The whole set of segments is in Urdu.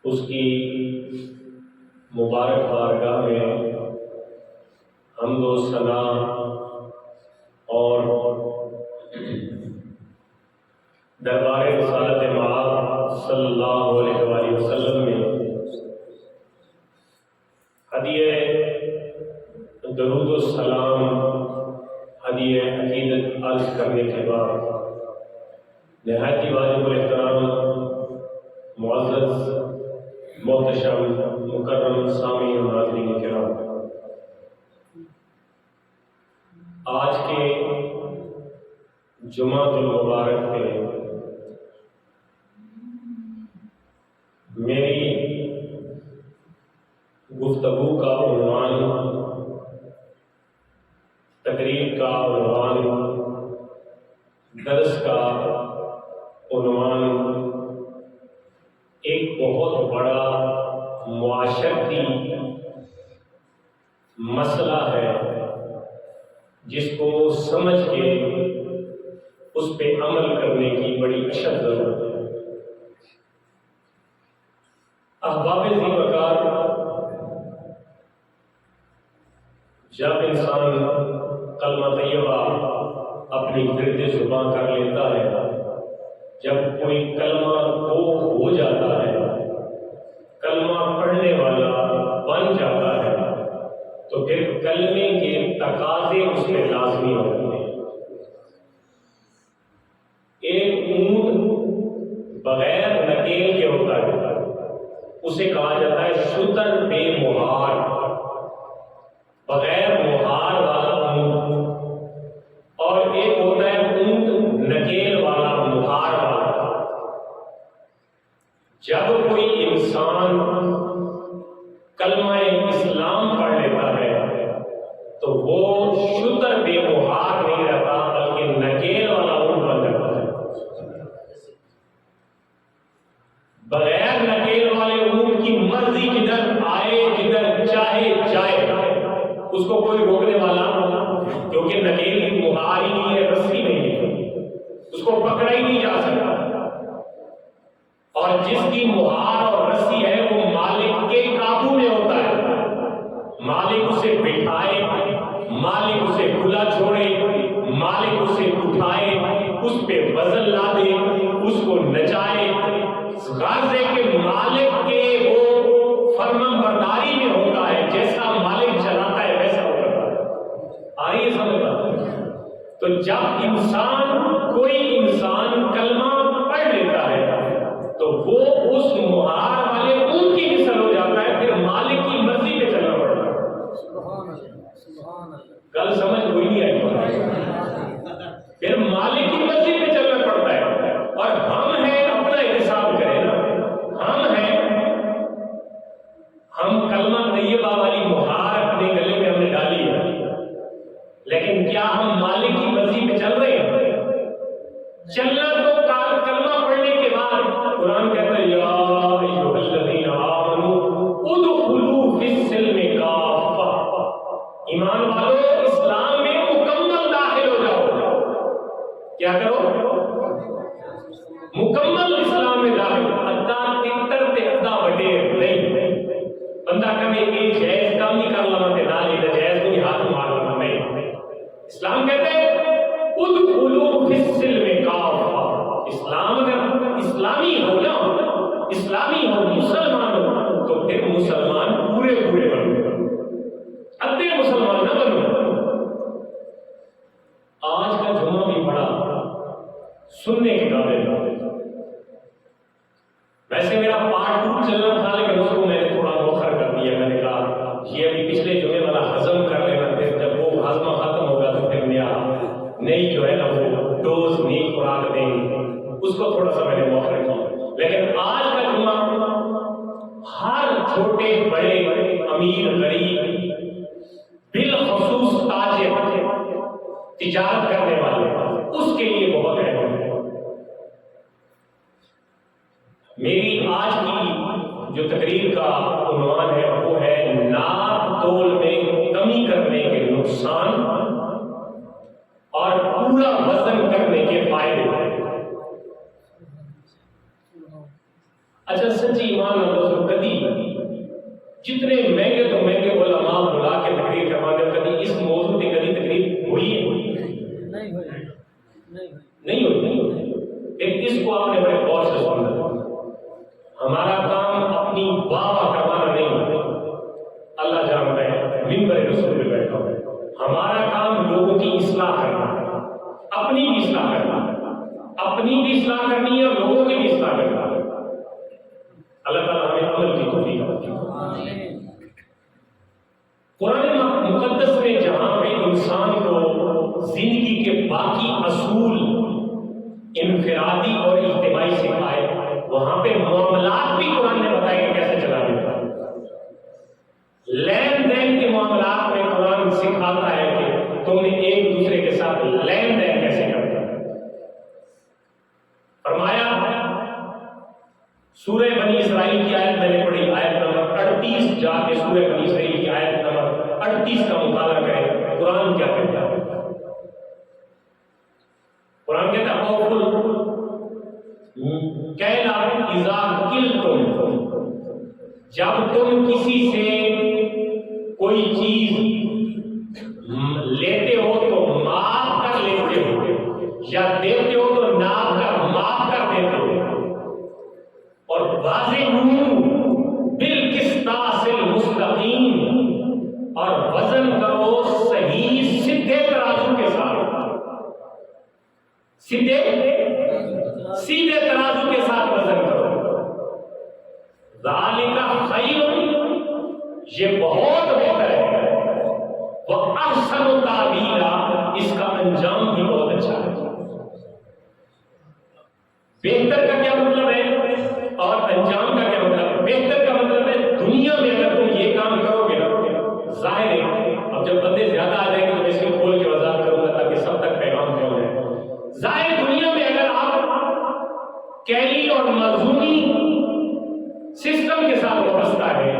اس کی مبارک بارگاہ میں حمد و ثنا اور دربار رسالت مآب صلی اللہ علیہ وآلہ وسلم میں ہدیہ درود و سلام، ہدیہ عقیدت عرض کرنے کے بعد نہایت واجب الاحترام معزز محتشم مکرم سامعین و ناظرین کرام، آج کے جمعہ المبارک پہ میری گفتگو کا عنوان، تقریر کا عنوان، درس کا عنوان ایک بہت بڑا معاشرتی مسئلہ ہے جس کو سمجھ کے اس پہ عمل کرنے کی بڑی اشد ضرورت ہے۔ احباب ذی وقار، جب انسان کلمہ طیبہ اپنی گرد زبان کر لیتا ہے، جب کوئی کلمہ ہو جاتا ہے، کلمہ پڑھنے والا بن جاتا ہے، تو پھر کلمے کے تقاضے اس میں لازمی ہوتے ہیں۔ ایک اونٹ بغیر نکیل کے ہوتا ہے، اسے کہا جاتا ہے شتر بے مہار، بغیر مہار والا اونٹ، اور ایک ہوتا ہے اونٹ نکیل والا، مہار والا۔ جب کوئی انسان کلمہ اسلام پڑھ لیتا ہے تو وہ شتر بے مہار نہیں رہتا، بلکہ نکیل والا اونٹ بن جاتا ہے۔ بغیر نکیل والے اونٹ کی مرضی جدھر آئے، جدھر چاہے جائے، اس کو کوئی روکنے والا، کیونکہ نکیل مہار ہی نہیں ہے، رسی نہیں ہے، اس کو پکڑا ہی نہیں جا سکتا۔ اور جس کی مہار اور رسی ہے وہ مالک کے قابو میں ہوتا ہے، مالک اسے بٹھائے، مالک اسے کھلا چھوڑے، مالک اسے اٹھائے، اس پہ وزن لا دے، اس کو نچائے، غرض ہے کہ مالک کے وہ فرمان برداری میں ہوتا ہے، جیسا مالک چلاتا ہے ویسا وہ کرتا ہے۔ آئیے سمجھتا۔ تو جب کوئی انسان کلمہ پڑھ لیتا ہے تو وہ اس مہار والے اونٹ کی مثل ہو جاتا ہے، پھر مالک کی مرضی پہ چلنا پڑتا ہے۔ گل سمجھ کوئی نہیں آئی، پھر مالک کی مرضی پہ چلنا پڑتا ہے۔ اور ہم ہیں، اپنا احتساب کریں نا، ہم کلمہ طیبہ والی مہار اپنے گلے میں ہم نے ڈالی ہے، لیکن کیا ہم مالک کی مرضی پہ چل رہے ہیں؟ چلنا تو کلمہ پڑھنے کے بعد قرآن کہتا ہے یا ایھا الذین آمنوا ادخلوا فی السلم کافہ، ایمان والو اسلام میں مکمل داخل ہو جاؤ۔ کیا کرو؟ مکمل اسلام میں داخل، ادا تتر تے ادا وڈیر نہیں۔ بندہ کبھی ایک جائز کام نہیں کر لما تے نال ہی جائز نہیں ہاتھ مار لما، نہیں۔ اسلام کہتے ہیں ادخلوا فی السلم کافہ، اسلام اگر اسلامی ہو نا، اسلامی ہو، مسلمان ہو، تو پھر مسلمان پورے بنو، ادھے مسلمان نہ بنو۔ آج کا جمعہ بھی بڑا سننے کے قابل ہے۔ ویسے میرا پارٹ 2 چلنا تھا، لیکن اس کو میں نے تھوڑا مؤخر کر دیا۔ میں نے کہا یہ ابھی پچھلے جمعے والا ہضم کر لینا، پھر جب وہ ہضمہ ختم ہوگا تو پھر نئی جو ہے نا وہ ڈوز، نئی خوراک دیں گے، اس کو تھوڑا سا میں نے مؤخر کیا۔ لیکن آج کا جمعہ ہر چھوٹے بڑے، امیر غریب، بالخصوص تاجر، تجارت کرنے والے، اس کے لیے بہت اہم ہے۔ میری آج کی جو تقریر کا عنوان ہے وہ ہے ناپ تول میں کمی کرنے کے نقصان اور پورا وزن کرنے کے فائدے۔ اچھا سچی ایمان دوستوں، کبھی جتنے مہنگے تو مہنگے علماء بلا کے تقریر کروانے، کبھی اس موضوع پہ کبھی تقریر ہوئی ہے؟ نہیں ہوئی۔ لیکن اس کو آپ نے بڑے غور سے سننا۔ ہمارا کام اپنی واہ واہ کروانا نہیں ہے، اللہ جانتا ہے، منبر رسول پہ بیٹھا ہوں۔ ہمارا کام لوگوں کی اصلاح کرنا ہے، اپنی بھی اصلاح کرنا ہے، اپنی بھی اصلاح کرنی ہے اور لوگوں کی بھی اصلاح کرنا ہے۔ اللہ تعالیٰ ہمیں عمل کی توفیق عطا فرمائے۔ قرآن مقدس میں جہاں پہ انسان کو زندگی کے باقی اصول انفرادی اور اجتماعی سکھائے، وہاں پہ معاملات بھی قرآن نے بتایا کہ کیسے چلانے ہیں۔ لین دین کے معاملات میں قرآن سکھاتا ہے کہ تم نے ایک دوسرے کے ساتھ لین دین کیسے کرنا ہے۔ فرمایا سورہ بنی اسرائیل کی آیت میں نے پڑھی، آیت نمبر 38، جا کے سورہ بنی اسرائیل کی آیت نمبر 38 کا مطالعہ کریں، قرآن کیا کہتا ہے۔ قرآن کہتا ہے کہنا اذا قلتم، جب تم کسی سے کوئی چیز لیتے ہو تو معاف کر لیتے ہو، یا دیتے ہو تو ناپ کر معاف کر دیتے ہو، اور وازنوا بالقسطاس المستقیم، اور وزن کرو صحیح سیدھے ترازو کے ساتھ، سیدھے ترازو کے ساتھ وزن کرو۔ ذالک خیر، یہ بہت بہتر ہے، وَأَحْسَنُ تَعْبِیرًا، اس کا انجام بھی بہت اچھا ہے۔ بہتر کا کیا مطلب ہے اور انجام کا کیا مطلب ہے؟ بہتر کا مطلب ہے دنیا میں اگر تم یہ کام کرو گے نا، ظاہر ہے اب جب بندے زیادہ آ جائیں گے تو میں اس کو کھول کے وضاحت کروں گا تاکہ سب تک پیغام پہنچ جائے۔ ظاہر دنیا میں اگر آپ کیلی اور مخزونی سسٹم کے ساتھ وابستہ ہے،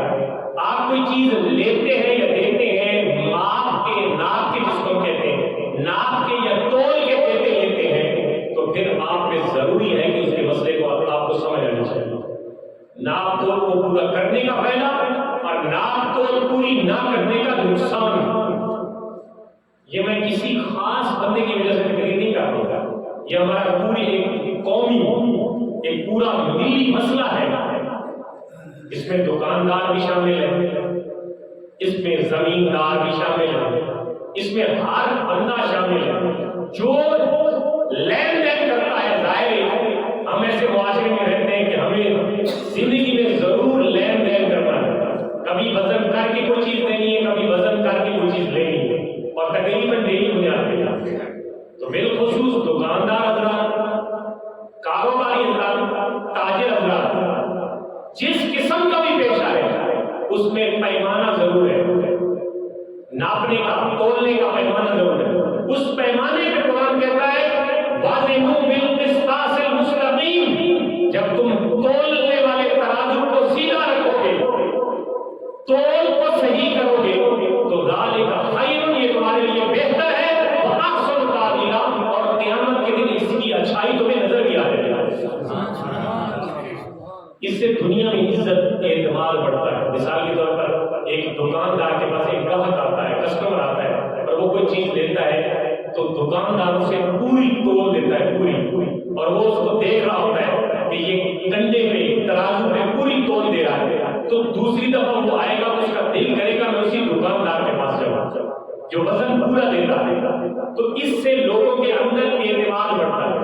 آپ کوئی چیز لیتے ہیں یا دیتے ہیں ماپ کے، ناپ کے جس کو کہتے ہیں، ناپ کے یا تول کے دیتے لیتے ہیں، تو پھر آپ پہ ضروری ہے کہ اس کے مسئلے کو آپ کو سمجھ آنا چاہیے۔ ناپ تول کو پورا کرنے کا فائدہ اور ناپ تول پوری نہ کرنے کا نقصان، یہ میں کسی خاص بندے کی وجہ سے تقریر نہیں کر رہا ہوں، یہ ہمارا پوری ایک قومی، ایک پورا ملی مسئلہ ہے۔ اس میں دکاندار بھی شامل ہے، اس میں زمیندار بھی شامل ہے، اس میں ہر بندہ شامل ہے جو لین دین کرتا ہے۔ ظاہر ہے ہم ایسے معاشرے میں رہتے ہیں کہ ہمیں زندگی میں ضرور لین دین کرنا ہے، کبھی وزن کر کے کوئی چیز لینی ہے، کبھی وزن کر کے کوئی چیز لینی ہے، اور تقریباً ڈیلی بنیاد پہ۔ تو بالخصوص دکاندار حضرات، کاروباری حضرات، تاجر حضرات، جس قسم کا بھی پیشہ ہے اس میں پیمانہ ضرور ہے، ناپنے کا، تولنے کا پیمانہ ضرور ہے۔ اس پیمانے پہ قرآن کہتا ہے وَازِنُوا بِالْقِسْطَاسِ الْمُسْتَقِيمِ، جب تم تولنے والے ترازو کو سیدھا رکھو گے، تول کو صحیح کرو گے، تو ذَلِكَ خَيْرٌ، یہ تمہارے لیے بہتر ہے، وَأَحْسَنُ تَعْبِیرًا، اور قیامت کے دن اس کی اچھائی تمہیں نظر بھی آئے گی۔ اس سے دنیا میں عزت اعتماد بڑھتا ہے۔ مثال کے طور پر ایک دکاندار کے پاس ایک گاہک آتا ہے، کسٹمر آتا ہے، اور وہ کوئی چیز لیتا ہے تو دکاندار اسے پوری تول دیتا ہے، پوری، اور وہ اس کو دیکھ رہا ہوتا ہے کہ یہ کنڈے پہ، ترازو پہ پوری تول دے رہا ہے، تو دوسری دفعہ وہ آئے گا تو اس کا دل کرے گا میں اسی دکاندار کے پاس جاؤں جو وزن پورا دیتا ہے۔ تو اس سے لوگوں کے اندر اعتماد بڑھتا ہے۔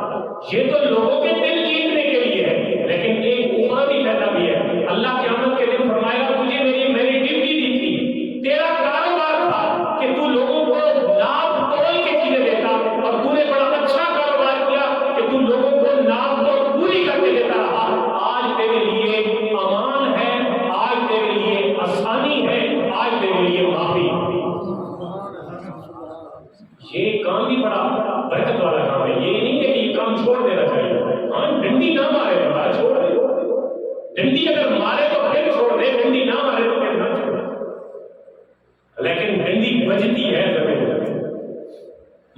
یہ تو لوگوں کے دل جیتنے کے لیے ہے، لیکن ایک اخروی فائدہ بھی ہے۔ اللہ قیامت کے دن فرمائے گا تجھے میری ڈیوٹی دی تھی، تیرا کاروبار تھا کہ تو لوگوں کو ناپ تول کے چیزیں دیتا، اور تو نے بڑا اچھا کاروبار کیا کہ تو لوگوں کو ناپ تول پوری کر کے دیتا رہا۔ آج تیرے لیے امان ہے، آج تیرے لیے آسانی ہے، آج تیرے لیے معافی۔ یہ کام بھی بڑا برکت والا کام ہے، یہ نہیں ہے کہ یہ کام چھوڑ دینا چاہیے۔ ہاں ڈنڈی نہ مارے تو بڑا چھوڑ دے، ڈنڈی اگر مارے تو پھر چھوڑ دے، ڈنڈی نہ مارے تو پھر نہ چھوڑ دے، لیکن ڈنڈی بجتی ہے زمین میں،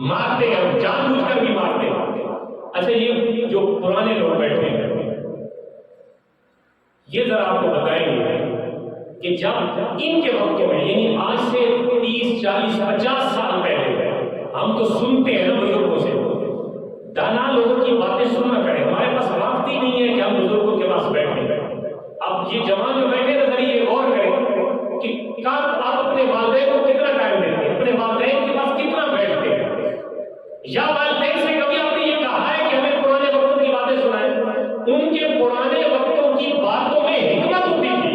مارتے ہیں، جان بوجھ کر بھی مارتے ہیں۔ اچھا یہ جو پرانے لوگ بیٹھے ہیں یہ ذرا آپ کو بتائیں گے کہ جب ان کے وقتوں میں یعنی آج سے 30 40 50 سال پہلے ہم تو سنتے ہیں نا بزرگوں سے، دانا لوگوں کی باتیں سننا کریں، ہمارے پاس وقت ہی نہیں ہے کہ ہم بزرگوں کے پاس بیٹھیں۔ اب یہ جوان جو بیٹھے نا ذرا یہ غور کریں کہ کب آپ اپنے والدین کو کتنا ٹائم دیتے ہیں، اپنے والدین کے پاس کتنا بیٹھتے ہیں، یا والدین سے کبھی آپ نے یہ کہا ہے کہ ہمیں پرانے وقتوں کی باتیں سنائیں؟ ان کے پرانے وقتوں کی باتوں میں حکمت ہوتی تھی،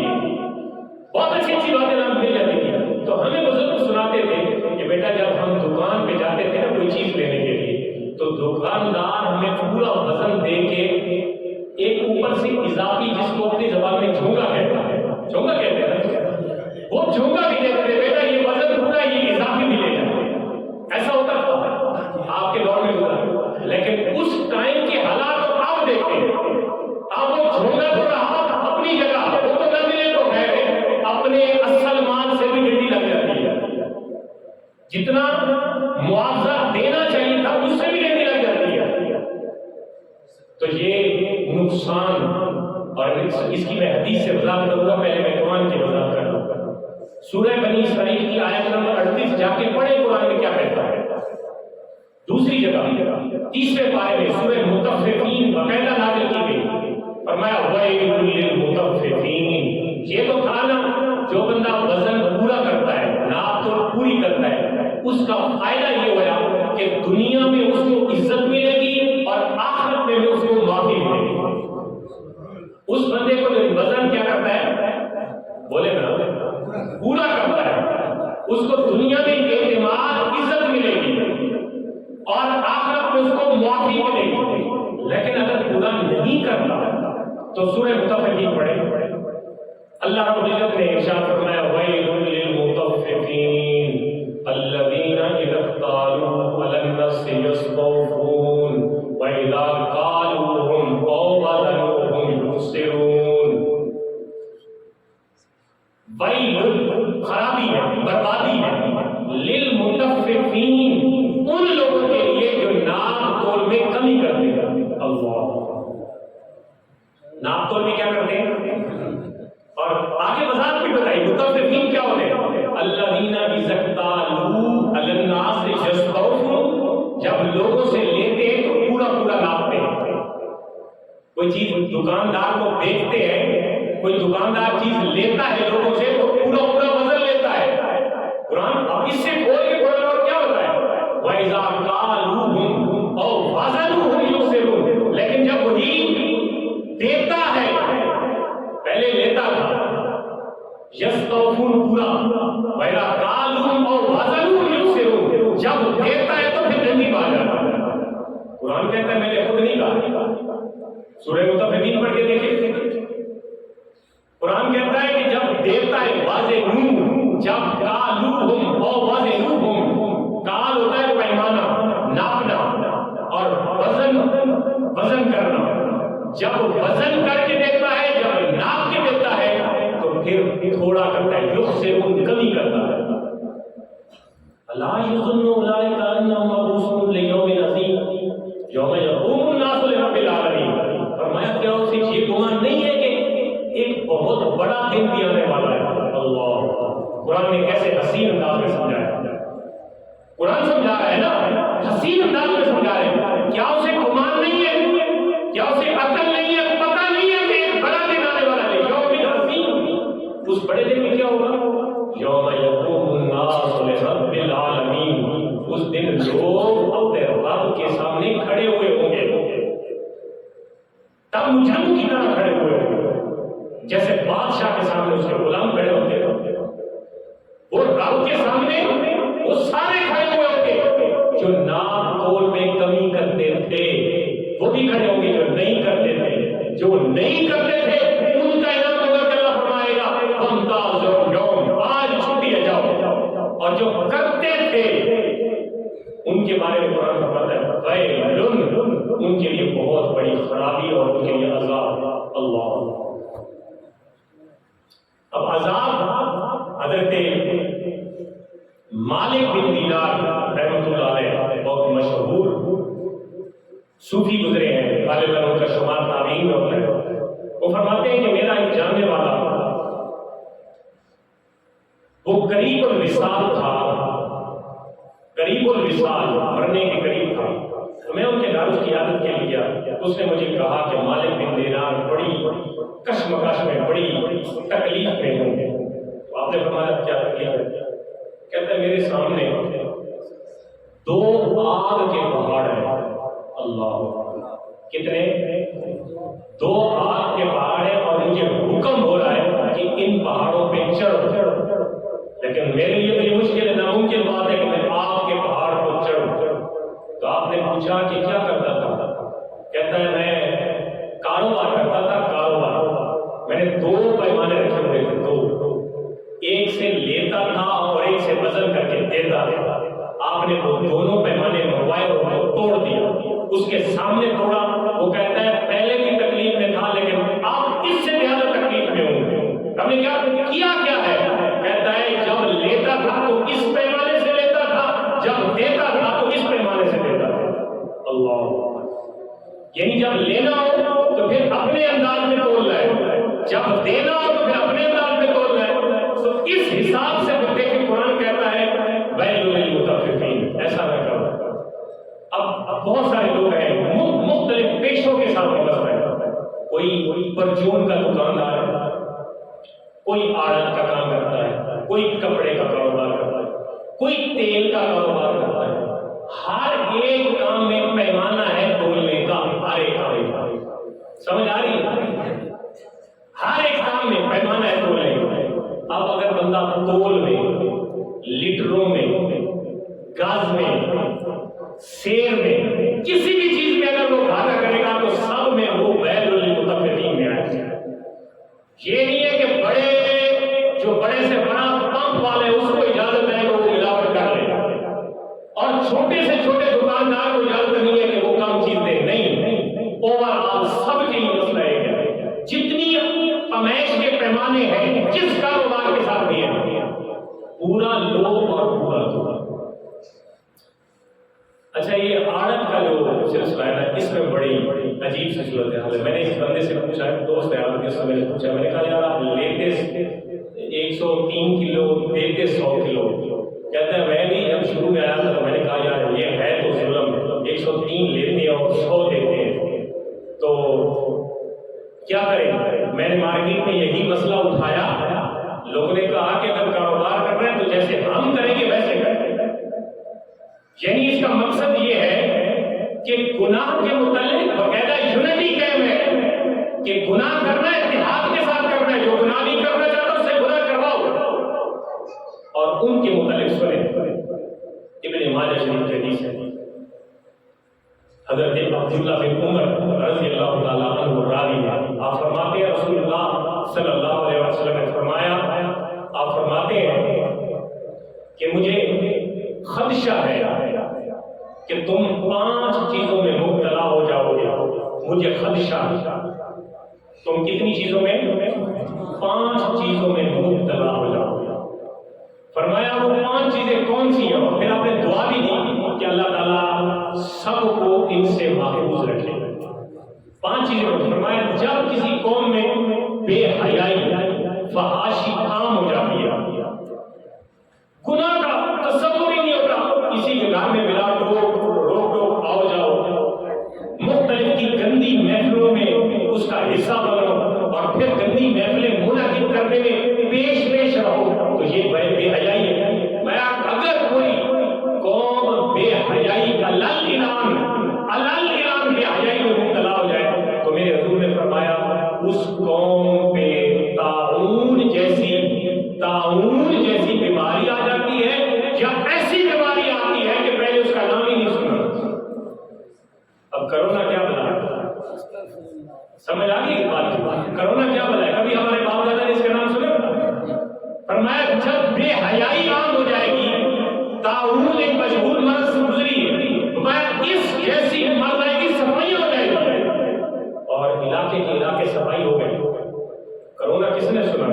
بہت اچھی اچھی باتیں ہم مل جاتی تھی۔ تو ہمیں بزرگ سناتے تھے کہ بیٹا جب ہم دکان پہ جاتے تھے نا کوئی چیز لینے کے لیے، تو دکاندار ہمیں پورا وزن دے کے ایک اوپر سے اضافی، جس کو اپنی زبان میں جھونگا کہتا ہے، جھونگا کہتے ہیں، وہ جھونگا بھی دیتے تھے، بیٹا یہ وزن پورا یہ اضافی بھی لے جائے۔ ایسا ہوتا تھا آپ کے دور میں ہوتا، لیکن اس ٹائم کے حالات کو آپ دیکھتے ہیں، آپ وہ جھونگا تو رہا اپنی جگہ، وہ تو نہ ملے تو ہے، اپنے اصل مال سے بھی ڈنڈی لگ جاتی ہے، جتنا معاوضہ دینا چاہیے تھا اس سے بھی ڈنڈی لگ جاتی ہے۔ تو یہ نقصان، اور اس کی میں حدیث سے وضاحت کروں گا، پہلے میں قرآن کی وضاحت کروں گا۔ سورہ بنی اسرائیل کی آیت نمبر 38 جا کے پڑھے قرآن میں کیا کہتا ہے۔ دوسری جگہ 30ویں پارے میں سورہ مطففین باقاعدہ نازل کی گئی، فرمایا وَيْلٌ لِّلْمُطَفِّفِينَ، یہ تو تھا نا جو بندہ وزن پورا کرتا ہے، ناپ تو پوری کرتا ہے، اس کا فائدہ یہ ہوا کہ دنیا میں اس کو عزت ملے گی اور آخرت میں اس کو معافی ملے گی۔ اس بندے کو جو وزن کیا کرتا ہے، بولے نا، پورا کرتا ہے، اس کو دنیا میں اعتماد عزت ملے گی اور آخرت میں اس کو معافی ملے گی۔ لیکن اگر پورا نہیں کرتا تو سورہ مطففین پڑھے، اللہ رب العزت نے ارشاد فرمایا وَيْلٌ لِّلْمُطَفِّفِينَ الَّذِينَ إِذَا اكْتَالُوا عَلَى النَّاسِ يَسْتَوْفُونَ وَإِذَا كَالُوهُمْ أَوْ وَزَنُوهُمْ يُخْسِرُونَ۔ وَيْلٌ خرابی ہے، بربادی ہے، لِلْمُطَفِّفِينَ ان لوگوں کے لیے جو ناپ تول میں کمی کرتے ہیں۔ اللہ، ناپ تول میں کیا کرتے ہیں؟ اور آگے وضاحت بھی بتائی مطففین کیا ہوتے ہیں، الذین اذا اکتالوا علی الناس یستوفون، جب لوگوں سے لیتے ہیں تو پورا پورا ناپتے ہیں۔ کوئی چیز دکاندار کو بیچتے ہیں، کوئی دکاندار چیز لیتا ہے لوگوں سے تو پورا پورا وزن لیتا ہے۔ قرآن اب اس سے کھول کے پڑھ لو کیا ہوتا ہے، وَإِذَا قَالُوهُمْ أَوْ وَزَنُوهُمْ يُخْسِرُونَ، لیکن جب وہی دیتا ہے، پہلے لیتا تھا یستوفون پورا، وَإِذَا قَالُوهُمْ أَوْ وَزَنُوهُمْ يُخْسِرُونَ، جب دیتا ہے تو پھر ڈنڈی مار جاتا ہے۔ قرآن کہتا ہے میں نے خود نہیں کہا، سورہ مطففین پڑھ کے دیکھیں، قرآن کہتا ہے کہ جب دیتا ہے وَزَنُوهُمْ، جب قَالُوهُمْ أَوْ وَزَنُوهُمْ، قال ہوتا ہے پیمانہ، ناپنا، اور وزن کرنا، جب وزن کر کے دیتا ہے، جب ناپ کے دیتا ہے تو پھر تھوڑا کرتا ہے، یخسرون کمی کرتا ہے۔ لا یظن اولئک انہم مبعوثون لیوم عظیم یوم یقوم الناس لرب العالمین، فرمایا کیا اسے یہ گمان نہیں ہے کہ ایک بہت بڑا دن بھی آنے والا ہے۔ اللہ، قرآن نے کیسے حسین انداز میں سمجھایا، قرآن سمجھا رہا ہے نا، حسین انداز میں سمجھا رہے ہیں، کیا اسے گمان نہیں ہے، کیا اسے عقل نہیں ہے، پتہ نہیں ہے کہ ایک بڑا دن آنے والا ہے، یوم عظیم۔ اس بڑے دن میں کیا ہوگا، یوم یقوم الناس لرب العالمین، اس دن لوگ اپنے رب کے سامنے کھڑے ہوئے ہوں گے، تب مجھم کی طرح کھڑے ہوئے ہوں گے، جیسے بادشاہ کے سامنے اس کے غلام کھڑے ہوتے ہیں، وہ رب کے سامنے وہ سارے کھڑے ہوئے ہوں گے، جو ناپ تول میں کمی کرتے تھے وہ بھی کھڑے ہوں گے، جو نہیں کرتے تھے، جو نہیں کرتے تھے ان کا انعام ہوگا کہ اللہ فرمائے گا وامتازوا اليوم، آج چھٹی ہے جاؤ، اور جو کرتے تھے ان کے بارے میں قرآن فرماتا ہے ویل، ان کے لیے بہت بڑی خرابی اور ان کے لیے عذاب۔ اللہ، اب عذاب حضرت مالک بن دینار رحمۃ اللہ علیہ بہت مشہور صوفی گزرے ہیں، غالباً ان کا شمار تابعین میں ہوتا ہے، وہ فرماتے ہیں کہ میرا ایک جان وہ قریب الوصال تھا، قریب الوصال، مرنے کے قریب تھا. تو میں ان کے گھر اس کی عادت کے لیے گیا. اس نے مجھے کہا کہ مالک بن دینار بڑی کشمکش میں، بڑی تکلیف میں ہوں. تو آپ نے فرمایا کیا تکلیف ہے؟ کہتا ہے میرے سامنے 2 آگ کے پہاڑ ہیں. اللہ، کتنے؟ 2 آگ کے پہاڑ ہیں اور مجھے حکم ہو رہا ہے کہ ان پہاڑوں پہ چڑھو. لیکن میرے لیے تو یہ مشکل ہے، ناممکن بات ہے کہ میں آگ کے پہاڑ کو چڑھوں. تو آپ نے پوچھا کہ کیا کرتا تھا؟ کہتا ہے میں کاروبار کرتا تھا. کاروبار میں نے 2 پیمانے رکھے ہوئے تھے، 2، ایک سے لیتا تھا اور ایک سے وزن کر کے دیتا تھا. آپ نے وہ دونوں پیمانے منگوائے اور وہ توڑ دیا. اس کے سامنے توڑا. وہ کہتا ہے پہلے بھی تکلیف میں تھا لیکن اب اس سے زیادہ تکلیف میں ہوں. ہم نے کیا ہے؟ کہتا ہے جب لیتا تھا تو اس پیمانے سے لیتا تھا، جب دیتا تھا تو اس پیمانے سے دیتا تھا. اللہ، یعنی جب لینا ہو تو پھر اپنے انداز میں تول رہا ہے، جب دینا ہو تو پھر اپنے انداز میں تول رہا ہے. تو اس حساب سے دیکھیں قرآن کہتا ہے ویل للمطففین، ایسا نہ کرو. اب بہت سارے لوگ ہیں مختلف پیشوں کے ساتھ بس رہے. کوئی پرچون کا دکاندار ہے، کوئی آڑت کا کام کرتا ہے، کوئی کپڑے کا کاروبار کرتا ہے، کوئی تیل کا کاروبار کرتا ہے. ہر ایک کام میں پیمانہ ہے تولنے کا. ہر ایک کام سمجھ آ رہی ہے؟ ہر ایک کام میں پیمانہ ہے تولنے کا. اب اگر بندہ تول میں، لیٹروں میں، گز میں، سیر میں، کسی بھی چیز میں اگر وہ گھاٹا کرے گا تو سب میں وہ ویل للمطففین میں آئے گا. یہ نہیں ہے کہ جو بڑے سے بڑا پمپ والے اس کو اجازت ہے کہ وہ ملاوٹ کر لے، اور چھوٹے سے چھوٹے دکاندار کو اجازت نہیں ہے کہ وہ کم چیز دے. نہیں، اوور آل سب کے لیے مسئلہ ہے. جتنی پیمائش کے پیمانے ہیں جس کاروبار کے ساتھ بھی ہیں، پورا لو اور پورا دو. اچھا، یہ آڑت کا جو سلسلہ ہے نا، اس میں بڑی عجیب سی صورت ہے. میں نے اس بندے سے پوچھا، دوست ہے آپ کے سامنے پوچھا، میں نے کہا یار آپ لیتے 103 کلو، دیتے 100 کلو. کہتا ہے میں بھی جب شروع میں آیا تھا تو میں نے کہا یار یہ ہے تو ظلم، 103 لیتے ہیں اور 100 دیتے ہیں تو کیا کریں. میں نے مارکیٹ میں یہی مسئلہ اٹھایا. لوگوں نے کہا کہ اگر کاروبار کر رہے ہیں تو جیسے ہم کریں گے ویسے کریں. یعنی اس کا مقصد یہ ہے کہ گناہ کے متعلق باقاعدہ یونٹی قائم ہے کہ گناہ کرنا اتحاد کے ساتھ کرنا ہے. جو گناہ نہیں کرنا چاہتا اس سے گناہ کرواؤ اور ان کے متعلق سنیں. ابن ماجہ شریف کی حدیث ہے، حضرت عبداللہ بن عمر رضی اللہ تعالیٰ عنہ راوی ہے. آپ فرماتے ہیں رسول اللہ صلی اللہ علیہ وسلم نے فرمایا، آپ فرماتے ہیں کہ مجھے خدشہ ہے کہ تم 5 چیزوں میں مبتلا ہو جاؤ گے. مجھے خدشہ، تم کتنی چیزوں میں؟ 5 چیزوں میں مبتلا ہو جاؤ گے. فرمایا وہ 5 چیزیں کون سی ہیں؟ اور پھر آپ نے دعا بھی دی کہ اللہ تعالیٰ سب کو ان سے محفوظ رکھے. 5 چیزیں. فرمایا جب کسی قوم میں بے حیائی، فحاشی عام ہو جاتی ہے، گناہ کا تصور ہی نہیں ہوتا، کسی کے گھر میں ملا روک آؤ جاؤ، مختلف کی گندی محفلوں میں اس کا حصہ بنو اور پھر گندی محفلیں منعقد کرنے میں پیش رہو، تو یہ بے حیائی ہے. میں اگر کوئی قوم بے حیائی الان بے حیائی میں مبتلا ہو جائے تو میرے حضور نے فرمایا اس قوم پہ طاعون جیسی بیماری آ جاتی ہے، یا ایسی بیماری آتی ہے کہ پہلے اس کا نام ہی نہیں سنا. اب کرونا کیا بلا؟ سمجھ آ گئی بات؟ کرونا کیا بلا ہے؟ کبھی ہمارے باپ دادا نے اس کا نام سنا؟ فرمایا جب بے حیائی عام ہو جائے گی، طاعون ایک مشہور مرض سے گزری ہے، فرمایا اس جیسی مرض آئے گی، صفائی ہو جائے گی، اور علاقے کے علاقے صفائی ہو گئے. کرونا کس نے سنا؟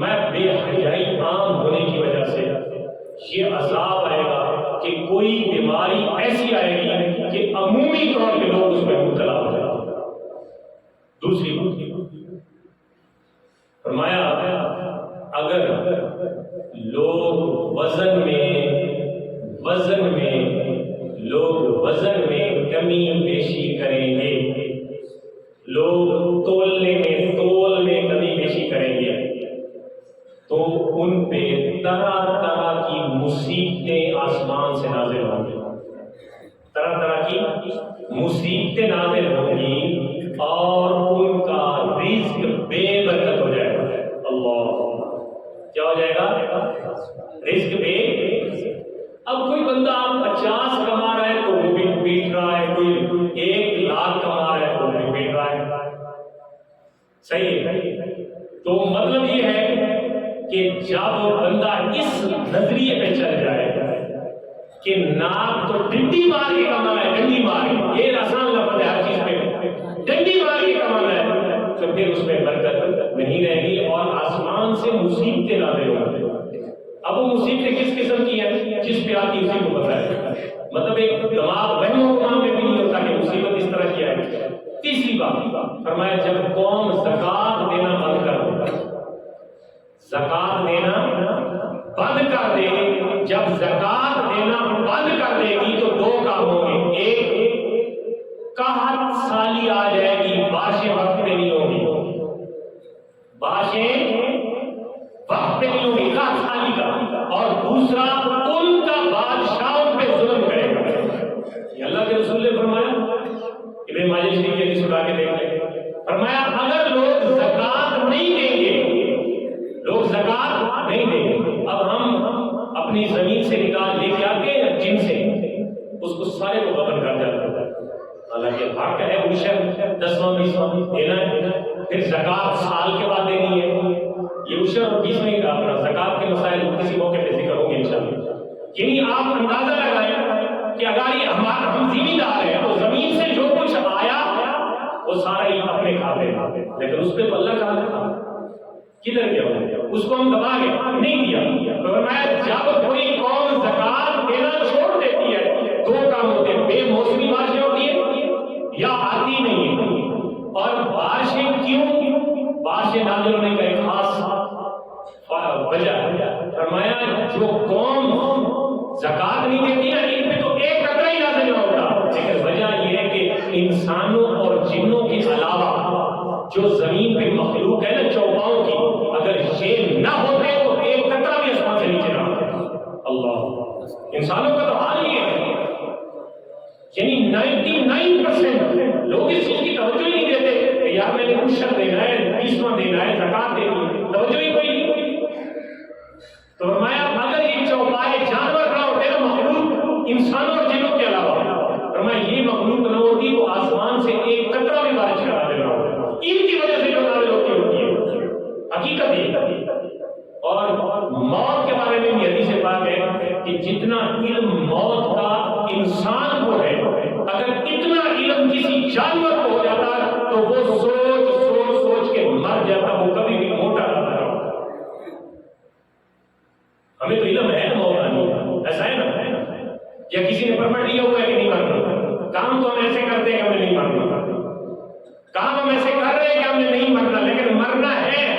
میں بے حیائی عام ہونے کی وجہ سے یہ عذاب آئے گا کہ کوئی بیماری ایسی آئے گی کہ عمومی طور پہ لوگ اس میں مبتلا ہو جائیں گے. دوسری فرمایا اگر لوگ وزن میں کمی بیشی کریں گے، لوگ تول میں کمی بیشی کریں گے، تو ان پہ طرح طرح کی مصیبتیں آسمان سے نازل ہوں گی، طرح طرح کی مصیبتیں نازل ہوں گی، اور ان کا رزق بے برکت ہو جائے گا۔ اللہ، کیا ہو جائے گا؟ رزق بے۔ اب کوئی بندہ 50 کما رہا ہے تو وہ بھی پیٹ رہا ہے، کوئی 1 لاکھ کما رہا ہے تو وہ بھی پیٹ رہا ہے۔ صحیح ہے؟ تو مطلب یہ ہے کہ جب بندہ اس نظریے پہ چل جائے کہ ناک تو ڈنڈی مار کے کمانا ہے، ڈنڈی مار کے، یہ آسان لفظ ہے ہر چیز پہ، ڈنڈی مار کے کمانا ہے، تو پھر اس میں برکت نہیں رہے گی اور آسمان سے مصیبتیں نازل ہوں گی۔ اب وہ مصیبتیں کس قسم کی ہیں؟ جس پہ آتی اسی کو پتہ ہے، مطلب ایک دماغ وہم و گمان میں بھی نہیں ہوتا کہ مصیبت اس طرح کی ہے۔ تیسری بات فرمایا، جب قوم زکات دینا بند کر دے، زکات دینا بند کر دے، جب زکات دینا بند کر دے گی تو 2 کام ہوں گے، ایک قحط سالی آ جائے گی، بارشیں وقت پہ نہیں ہوں گی، بارشیں وقت پہ نہیں ہوں گی، قحط سالی کا، اور دوسرا ان کا بادشاہوں پہ ظلم کرے گا۔ یہ اللہ کے رسول نے فرمایا، ابن ماجہ شریف کی حدیث اٹھا کے دیکھ لیں، فرمایا اگر لوگ زکات نہیں دیں گے، لوگ زکات نہیں دیں گے، اب ہم اپنی زمین سے نکال لے کے آتے ہیں جن سے اس کو سارے کو غبن کر جاتا ہے، حالانکہ حق ہے عشر 10واں 20واں دینا ہے، پھر زکات سال کے بعد دینی ہے، یہ عشر اور 20 کا اپنا زکات کے مسائل کسی موقع پہ ذکر ہوں گے انشاءاللہ۔ یعنی آپ اندازہ لگائیں کہ اگر یہ ہم زمیندار ہیں تو زمین سے جو کچھ آیا وہ سارا ہی اپنے کھاتے ہیں، لیکن اس پہ تو اللہ کا حق تھا، کدھر گیا اس کو ہم دبا کے نہیں دیا۔ تو فرمایا جب کوئی قوم زکات دینا چھوڑ دیتی ہے 2 کام ہوتے ہیں، بے موسمی بارشیں ہوتی ہیں یا آتی نہیں ہے، اور بارشیں کیوں؟ بارشیں نازل ہونے کا ایک خاص وجہ ہے، فرمایا جو قوم زکات نہیں دیتی ہے ان پہ تو 1 قطرہ ہی نازل نہ ہوتا، لیکن وجہ یہ ہے کہ انسانوں اور جنوں کے علاوہ جو زمین پہ مخلوق ہے نا چوپاؤں کی، اگر یہ نہ ہوتے تو 1 قطرہ بھی آسمان سے نیچے نہ ہوتا۔ اللہ، انسانوں کا تو حال یہ ہے، یعنی 99% لوگ اس چیز کی توجہ ہی نہیں دیتے کہ یار میں نے عشر دینا ہے، 20واں دینا ہے، زکات دینی ہے، توجہ ہی کوئی نہیں۔ تو فرمایا اگر یہ چوپائے جانور نہ ہوتے نا مخلوق انسانوں اور جنوں کے علاوہ، فرمایا یہ مخلوق نہ ہوتی تو آسمان سے 1 قطرہ بھی بارش کا نازل نہ ہوتا، ان کی وجہ سے جو نازل ہوتی ہے حقیقت یہ۔ اور موت کے بارے میں بھی حدیث پاک ہے کہ جتنا علم موت کا انسان کو ہے، اگر اتنا علم کسی جانور کو ہو جاتا تو وہ سوچ کے مر جاتا، وہ کبھی بھی موٹا نہ ہوتا۔ ہمیں تو علم ہے نا موت آنی، ایسا ہے نا، یا کسی نے پرمٹ لیا ہوا ہے کہ نہیں مرنا، کام تو ہم ایسے کرتے ہیں کہ ہمیں نہیں مرنا، کام ہم ایسے کر رہے ہیں کہ ہم نے نہیں مرنا، لیکن مرنا ہے۔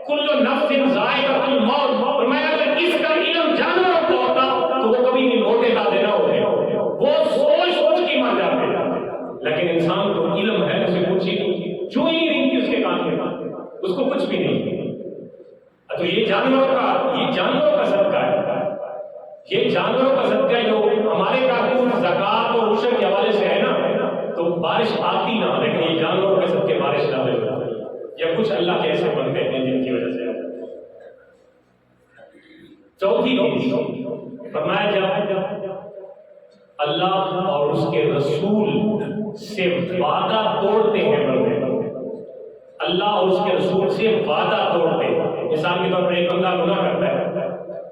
کل نفس ذائقۃ الموت، فرمایا اگر اس کا علم جانوروں کو ہوتا تو وہ کبھی بھی موٹے تازے نہ ہوتے، وہ سوچ کے مر جاتے، لیکن انسان کو علم ہے، اسے کچھ ہی نہیں، جو ہی نہیں تھی اس کے کان میں، اس کو کچھ بھی نہیں۔ تو یہ جانوروں کا صدقہ ہے، یہ جانوروں کا صدقہ ہے جو ہمارے قانون زکات اور عشر کے حوالے سے ہے نا، تو بارش آتی نہ، لیکن یہ جانوروں کے صدقے بارش نازل ہوتی ہے، یا کچھ اللہ کے ایسے بنتے ہیں جن کی وجہ سے۔ چوتھی چیز فرمایا جب اللہ اور اس کے رسول سے وعدہ توڑتے ہیں بندے، اللہ اور اس کے رسول سے وعدہ توڑتے ہیں، مثال کے طور پر ایک بندہ گناہ کرتا ہے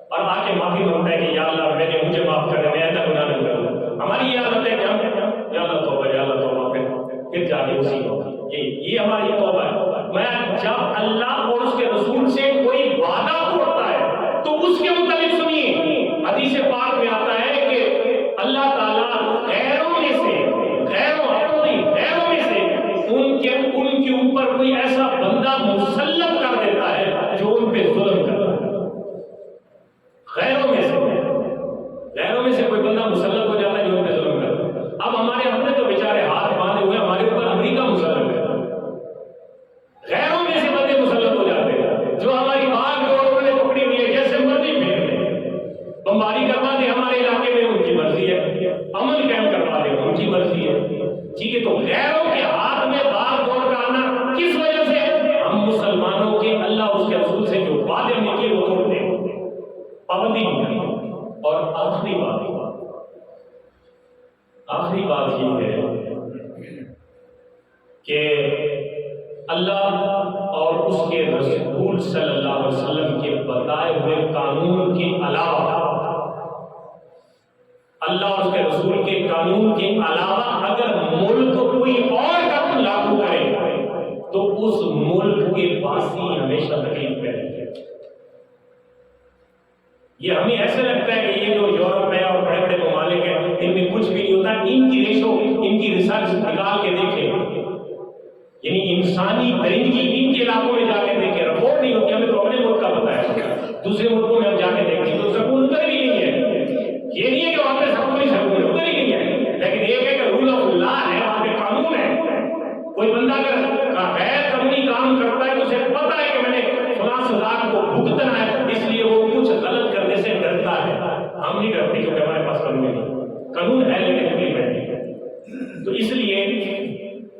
اور آ کے معافی مانگتا ہے کہ یا اللہ مجھے معاف کر دے، میں ایسا گناہ نہیں کروں۔ ہماری یہ عادت ہے کہ ہم یا اللہ توبہ پھر جا کے اسی یہ ہماری توبہ ہے۔ میں جب اللہ اور اس کے رسول سے کوئی وعدہ توڑتا ہے تو اس کے متعلق سنیے، حدیث پاک میں آتا ہے کہ اللہ تعالیٰ غیروں میں سے ان کے اوپر کوئی ایسا بندہ مسلط کر دیتا ہے جو ان پہ ظلم اللہ اور اس کے رسول صلی اللہ علیہ وسلم کے بتائے ہوئے قانون کے علاوہ، اللہ اور اس کے رسول کے قانون کے علاوہ اگر ملک کوئی اور قانون لاگو کرے تو اس ملک کے باسی ہمیشہ تکلیف میں رہے گا۔ یہ ہمیں ایسے لگتا ہے کہ یہ جو یورپ ہے اور بڑے بڑے ممالک ہیں ان میں کچھ بھی نہیں ہوتا، ان کی ریشو، ان کی ریسرچ نکال کے دیکھیں، یعنی انسانی درندگی ان کے علاقوں میں جا کے دیکھیں، رپورٹ نہیں ہوتی، ہمیں تو اپنے ملک کا پتا ہے، دوسرے ملکوں میں ہم جا کے دیکھیں تو سکون ادھر بھی نہیں ہے۔ یہ نہیں ہے کہ وہاں پہ سب کوئی سکون ادھر ہی نہیں ہے، لیکن ایک ہے کہ رول آف لا ہے، وہاں پہ قانون ہے۔ کوئی بندہ اگر غیر قانونی کام کرتا ہے تو اسے پتا ہے کہ میں نے فلاں سزا کو بھگتنا ہے، اس لیے وہ کچھ غلط کرنے سے ڈرتا ہے۔ ہم نہیں ڈرتے کیونکہ ہمارے پاس قانون نہیں، قانون ہے لیکن امپلیمنٹ نہیں۔ تو اس لیے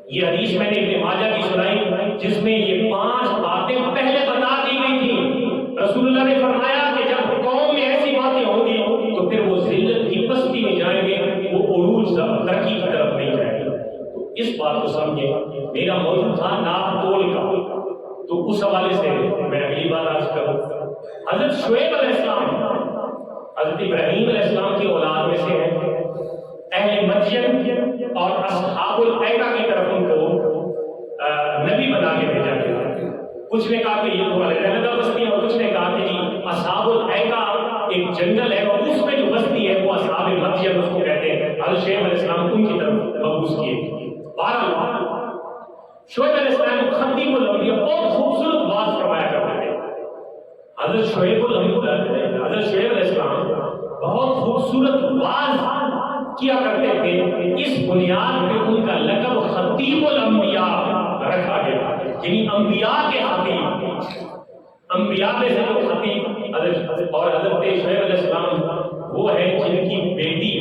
یہ حدیث میں نے ابن ماجہ کی سنائی جس میں یہ 5 باتیں پہلے بتا دی گئی تھیں۔ رسول اللہ نے فرمایا کہ جب قوم میں ایسی باتیں ہوں گی تو پھر وہ ذلت کی پستی میں جائیں گے، وہ عروج ترقی کی طرف نہیں جائیں گے۔ تو اس بات کو سمجھیں۔ میرا موضوع تھا ناپ تول کا، تو اس حوالے سے میں اگلی بات عرض کروں۔ حضرت شعیب علیہ السلام حضرت ابراہیم علیہ السلام کی اولاد میں سے ہیں، اہل مدین اور اصحاب الایکہ کی طرف ان کو نبی بنا کے بھیجا گیا۔ کچھ نے کہا کہ یہ تو علیحدہ بستی ہے، اور کچھ نے کہا کہ جی اصحاب الایکہ ایک جنگل ہے اور اس میں جو بستی ہے وہ اصحاب مدین اس کو کہتے ہیں۔ حضرت شعیب علیہ السلام ان کی طرف مبعوث کیے۔ بہرحال شعیب علیہ السلام خطیب الانبیاء بہت خوبصورت بات فرمایا کرتے تھے۔ حضرت شعیب علیہ السلام بہت خوبصورت بات کیا کرتے تھے۔ اس بنیاد پہ ان کا لقب خطیب الانبیاء رکھا گیا، یعنی انبیاء کے خطیب، انبیاء میں سے جو خطیب اور حضرت شعیب علیہ السلام وہ ہیں جن کی بیٹی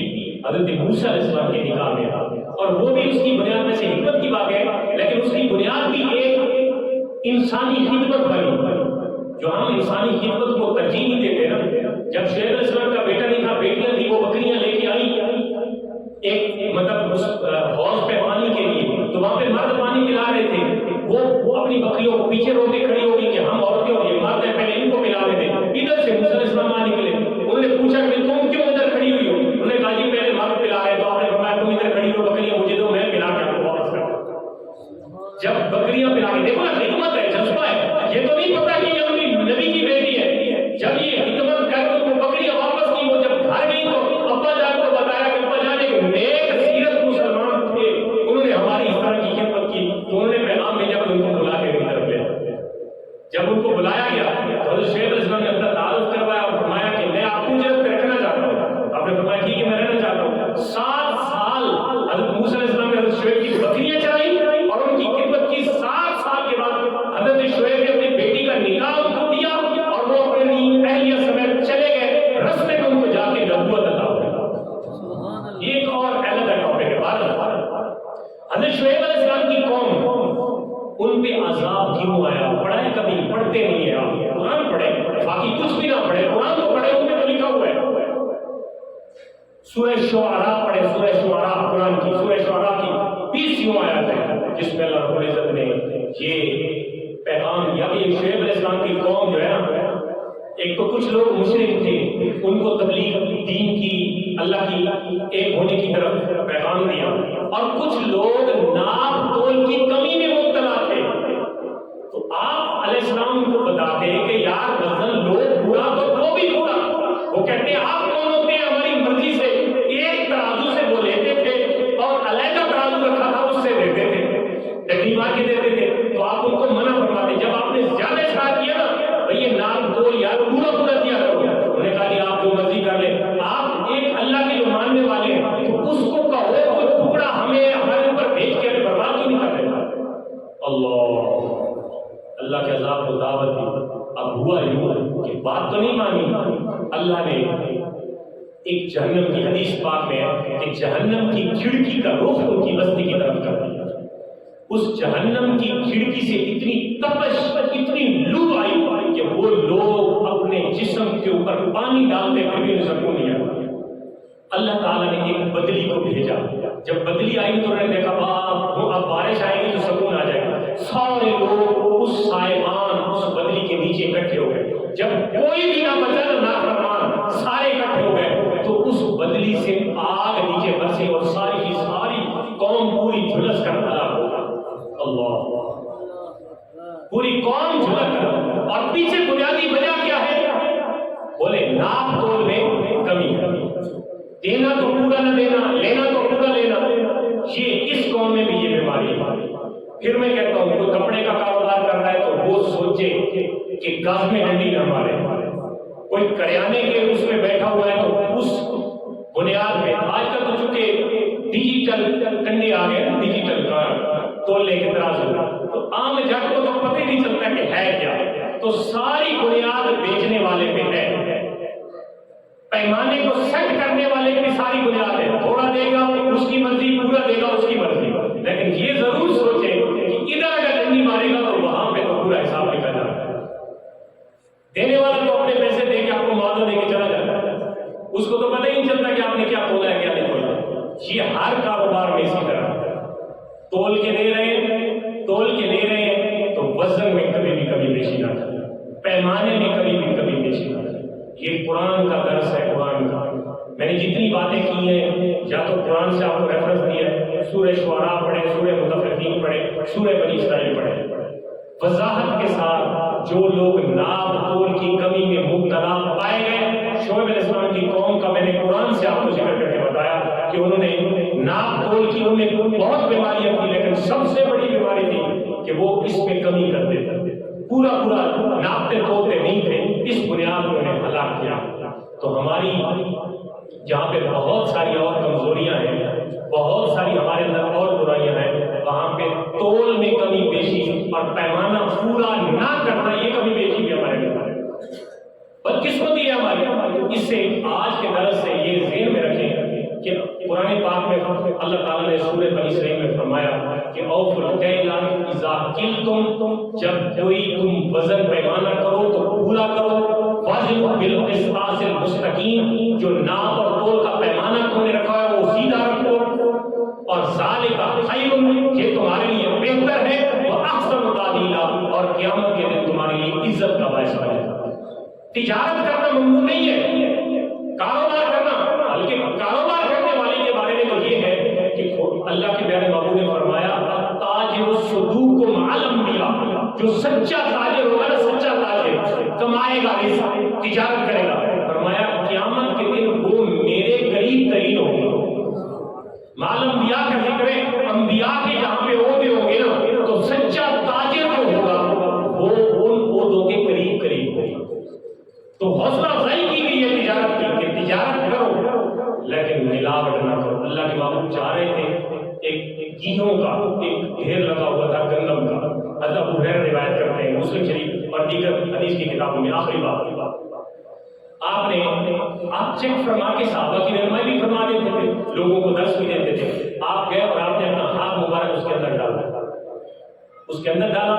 حضرت موسیٰ علیہ السلام کے نکاح میں، اور وہ بھی اس کی بنیاد میں سے حکمت کی بات ہے، لیکن اس کی بنیاد بھی ایک انسانی خدمت بنی۔ جو ہم انسانی خدمت کو ترجیح نہیں دیتے نا، جب شعیب علیہ السلام کا بیٹا نہیں تھا، بیٹیاں تھی، وہ بکریاں لے کے آئی ایک مطلب حوض پہ پانی کے لیے، تو وہاں پہ مرد پانی پلا رہے تھے، وہ اپنی بکریوں کو پیچھے روک کے کھڑی ہو گئی کہ ہم عورتیں اور یہ مرد ہیں، پہلے ان کو پلا رہے تھے۔ ادھر سے موسیٰ علیہ السلام وہاں نکلے، انہوں نے پوچھا کہ تم کیوں ادھر کھڑی ہوئی ہو؟ انہوں نے کہا جی پہلے مرد پلا رہے، تو آپ نے فرمایا تم ادھر کھڑی ہو، بکریاں مجھے دو، میں پلا کے آپ کو واپس کرتا ہوں۔ جب بکریاں پلا کے، دیکھو نا حکمت ہے، جذبہ ہے، یہ تو نہیں پتا کہ یہ نبی کی بیٹی ہے۔ جب یہ حکمت کر کے وہ بکریاں واپس کی، وہ جب گھر گئی تو ابا جان کو بتایا کہ ابا جان ایک نیک سیرت مسلمان تھے، انہوں نے ہماری اس طرح کی خدمت کی، تو انہوں نے پیغام بھیجا کہ ان کو بلا کے میری طرف لے۔ جب ان کو بلایا گیا تو حضرت شعیب علیہ السلام نے اپنا تعارف کروایا اور فرمایا کہ میں آپ کو جنت میں رکھنا چاہتا ہوں۔ آپ نے فرمایا ٹھیک ہے میں رہنا چاہتا ہوں۔ 7 سال حضرت موسیٰ علیہ السلام نے حضرت شعیب کی بکریاں چرائی اور ان کی خدمت کی۔ 7 سال کے بعد حضرت شعیب نے اپنی بیٹی کا نکاح ان کو دیا اور وہ اپنی اہلیہ سمیت چلے گئے، رستے میں ان کو جا کے نبوت عطا ہوئی۔ ایک اور الگ ٹاپک ہے۔ حضرت شعیب علیہ السلام کی قوم، ان پہ عذاب کیوں آیا؟ پڑھا ہے کبھی؟ پڑھتے نہیں ہیں آپ، قرآن پڑھے، باقی کچھ بھی نہ پڑھے، قرآن تو پڑھے، ان پہ تو لکھا ہوا ہے۔ سورہ شعراء پڑھے، سورہ شعراء قرآن کی، سورہ شعراء کی 20 آیات ہے جس میں اللہ رب العزت نے یہ پیغام دیا کہ شعیب علیہ السلام کی قوم جو ہے نا، ایک تو کچھ لوگ مشرک تھے، ان کو تبلیغ دین کی، اللہ کی ایک ہونے کی طرف پیغام دیا، اور کچھ لوگ ناپ تول کی کمی میں مبتلا تھے۔ تو آپ علیہ السلام کو بتاتے ہیں کہ یار غزل لوگ پورا تو بھی پورا، وہ کہتے ہیں آپ کون ہوتے ہیں ہماری مرضی سے ایک ترازو سے وہ لیتے تھے اور علیحدہ ترازو رکھا تھا اس سے دیتے تھے، ڈنڈی مار کے دیتے تھے، تو آپ ان کو منع فرماتے۔ جب آپ نے زیادہ اشارہ کیا نا بھئی یہ ناپ تول یار پورا دیا کرو، انہوں نے کہا جی آپ جو مرضی کر لیں، آپ ایک اللہ کے جو ماننے والے ہیں تو اس کو کہو کوئی ٹکڑا ہمیں ہمارے اوپر بھیج کے ہمیں برباد کیوں نہیں کر دیتا؟ اللہ کے عذاب کو دعوت دی۔ اب ہوا یوں کہ بات تو نہیں مانی، اللہ نے ایک جہنم کی حدیث پاک میں ہے کہ جہنم کی کھڑکی کا رخ ان کی بستی کی طرف کر دیا۔ اس جہنم کی کھڑکی سے اتنی تپش، اتنی لو آئی کہ وہ لوگ اپنے جسم کے اوپر پانی ڈالتے پھر بھی انہیں سکون نہیں آتا۔ اللہ تعالیٰ نے ایک بدلی کو بھیجا، جب بدلی آئی تو انہوں نے دیکھا اب بارش آئے گی تو سکون آ جائے گا۔ سارے لوگ اس سائبان اس بدلی کے نیچے اکٹھے ہو گئے. جب کوئی بھی نہ بچا نہ نافرمان سارے اکٹھے ہو گئے تو اس بدلی سے آگ نیچے برسی اور ساری کی ساری قوم پوری جھلس کر ہلاک ہو گئی. اللہ پوری قوم جھلس کر. اور پیچھے بنیادی وجہ کیا ہے؟ بولے ناپ تول میں کمی، دینا تو پورا نہ دینا، لینا تو پورا لینا. یہ اس قوم میں بھی یہ بیماری ہے. پھر میں کہتا ہوں کوئی کپڑے کا کاروبار کر رہا ہے تو وہ سوچے کہ گاہ میں ڈنڈی نہ مارے. کوئی کریانے کے اس میں بیٹھا ہوا ہے تو اس بنیاد میں آج کل تو چونکہ ڈیجیٹل کنڈے آ گئے، ڈیجیٹل تولنے کے ترازو، تو عام جٹ کو تو پتہ ہی نہیں چلتا کہ ہے کیا. تو ساری بنیاد بیچنے والے پہ ہے، پیمانے کو سیٹ کرنے والے کی ساری بنیاد ہے. تھوڑا دے گا اس کی مرضی، پورا دے گا اس کی مرضی. لیکن یہ ضرور سوچے کہ ادھر اگر ڈنڈی مارے گا تو وہاں پہ تو پورا حساب لکھا جاتا ہے. دینے والا تو اپنے پیسے دے کے آپ کو معاوضہ دے کے چلا جاتا ہے، اس کو تو پتہ ہی نہیں چلتا کہ آپ نے کیا کھولا ہے کیا نہیں کھولا. یہ ہر کاروبار میں اسی طرح تول کے دے رہے ہیں، تول کے دے رہے ہیں تو وزن میں کبھی بھی کمی بیشی نہ کرے، پیمانے میں کبھی بھی کمی بیشی نہ کرے. یہ قرآن کا درس ہے. قرآن کا میں نے جتنی باتیں کی ہیں یا تو قرآن سے آپ کو ریفرنس دیا ہے، سورہ شعراء پڑھیں، سورہ مطففین پڑھیں، سورہ بنی اسرائیل پڑھیں. وضاحت کے ساتھ جو لوگ ناپ تول کی کمی میں مبتلا پائے گئے، شعیب علیہ السلام کی قوم کا میں نے قرآن سے آپ کو ذکر کر کے بتایا کہ انہوں نے ناپ تول کی ان میں بہت بیماریاں تھیں، لیکن سب سے بڑی بیماری تھی کہ وہ اس میں کمی کر دیتے، پورا ناپتے تولتے نہیں تھے. اس بنیاد کو انہیں ہلاک کیا. تو ہماری جہاں پہ بہت ساری اور کمزوریاں ہیں، بہت ساری ہمارے اندر اور برائیاں ہیں، وہاں پہ تول میں کمی بیشی اور پیمانہ پورا نہ کرنا، یہ کمی بیشی بھی ہمارے اندر ہے. بدقسمتی ہے ہماری. اس سے آج کے درس سے یہ ذہن میں رکھیں کہ قرآن پاک میں اللہ تعالیٰ نے سورہ بنی اسرائیل میں فرمایا کہ اوفوا الکیل اذا کلتم، جب کوئی تم وزن پیمانہ کرو تو پورا کرو. وزنوا بالقسطاس المستقیم، جو ناپ اور تول کا پیمانہ تم نے رکھا ہے وہ سیدھا رکھو. اور ذالک خیر، یہ تمہارے لیے بہتر ہے. واحسن تعدیلا، اور قیامت کے دن تمہارے لیے عزت کا باعث بنے گا. تجارت کرنا ممنوع نہیں ہے، کاروبار کرنا، بلکہ کاروبار کرنے والے کے بارے میں تو یہ ہے کہ اللہ کے پیارے محبوب نے فرمایا التاجر الصدوق مع الانبیاء، جو سچا تاجر ہوگا نا، سچا تاجر کمائے گا رزق، تجارت کرے گا. فرمایا قیامت کے دن وہ میرے قریب ترین ہوگا. مع الانبیاء کا ذکر ہے، انبیاء کے جہاں پہ عہدے ہوں گے نا تو سچا تاجر جو ہوگا وہ ان عہدوں کے قریب ہوگا. تو حوصلہ افزائی کی گئی ہے تجارت کی کہ تجارت کرو لیکن ملاوٹ نہ کرو. اللہ کے محبوب چاہ رہے تھے، ایک گیہوں کا ایک ڈھیر لگا ہوا تھا گندم کا. حضرت ابو ہریرہ روایت کرتے ہیں مسلم شریف اور دیگر حدیث کی کتابوں میں. آخری بات آپ چیک فرما کے صحابہ کی رہنمائی بھی فرما دیتے تھے، لوگوں کو درس بھی دیتے تھے. آپ گئے اور آپ نے اپنا ہاتھ مبارک اس کے اندر ڈالا،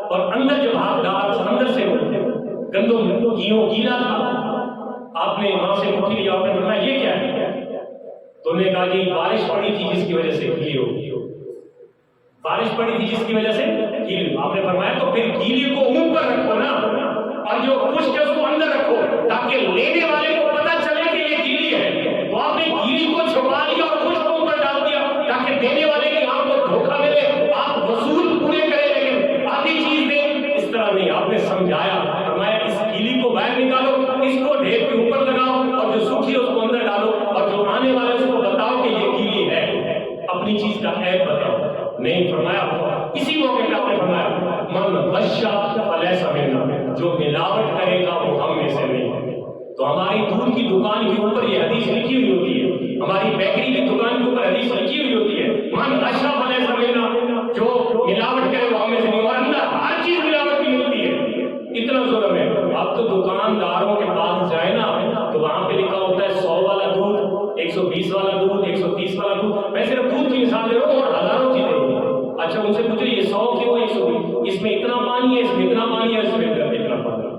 اور اندر جب ہاتھ ڈالا تو اندر سے گندم گیہوں گیلا تھا. آپ نے وہاں سے مٹھی لیا، آپ نے فرمایا یہ کیا ہے؟ تو انہوں نے کہا جی بارش پڑی تھی جس کی وجہ سے گیلی ہو گئی. بارش پڑی تھی جس کی وجہ سے گیلی. آپ نے فرمایا تو پھر گیلی کو اوپر رکھو نا، اور جو خشک ہے اس کو اندر رکھو تاکہ لینے والے کو پتہ چلے کہ یہ گیلی ہے. تو آپ نے گیلی کو چھپا لیا اور خشک کو اوپر ڈال دیا تاکہ دینے والے کی آنکھ کو دھوکہ ملے. آپ وصول پورے کریں لیکن آدھی چیز دیں، اس طرح نہیں. آپ نے سمجھایا، فرمایا اس گیلی کو باہر نکالو، اس کو ڈھیر کے اوپر لگاؤ، اور جو سوکھی ہے اس کو اندر ڈالو، اور جو آنے والا ہے اس کو بتاؤ کہ یہ گیلی ہے. اپنی چیز کا عیب بتاؤ. نہیں فرمایا. اسی موقع پہ آپ نے فرمایا من غش فلیس منا، جو ملاوٹ کرے گا وہ ہم میں سے نہیں ہے. تو ہماری دودھ کی دکان کے اوپر یہ حدیث لکھی ہوئی ہوتی ہے، ہماری بیکری کی دکان کے اوپر حدیث لکھی ہوئی ہوتی ہے من غش فلیس منا، جو ملاوٹ کرے وہ ہم میں سے نہیں. اور اندر ہر چیز ملاوٹ کی ملتی ہے. اتنا ظلم ہے. اب تو دکانداروں کے پاس جائے نا تو وہاں پہ لکھا ہوتا ہے 100 والا دودھ، 120 والا دودھ، 130 والا دودھ. میں صرف دودھ کی مثال دے رہا ہوں اور ہزاروں چیزیں. اچھا ان سے پوچھو یہ 100 کیوں ہے، 120، اس میں اتنا پانی ہے، اس میں اتنا پانی ہے، اس میں اتنا پانی ہے.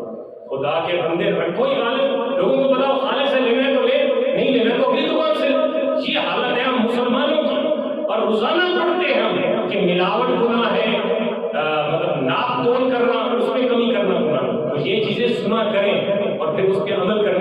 خدا کے بندے رکھو ہی خالص. لوگوں کو بتاؤ خالص سے لینا ہے تو لے، نہیں لینا تو اگلی دکان سے. یہ حالت ہے ہم مسلمانوں کی. اور روزانہ پڑھتے ہیں ہم کہ ملاوٹ گناہ ہے، پھر اس پہ عمل کرنا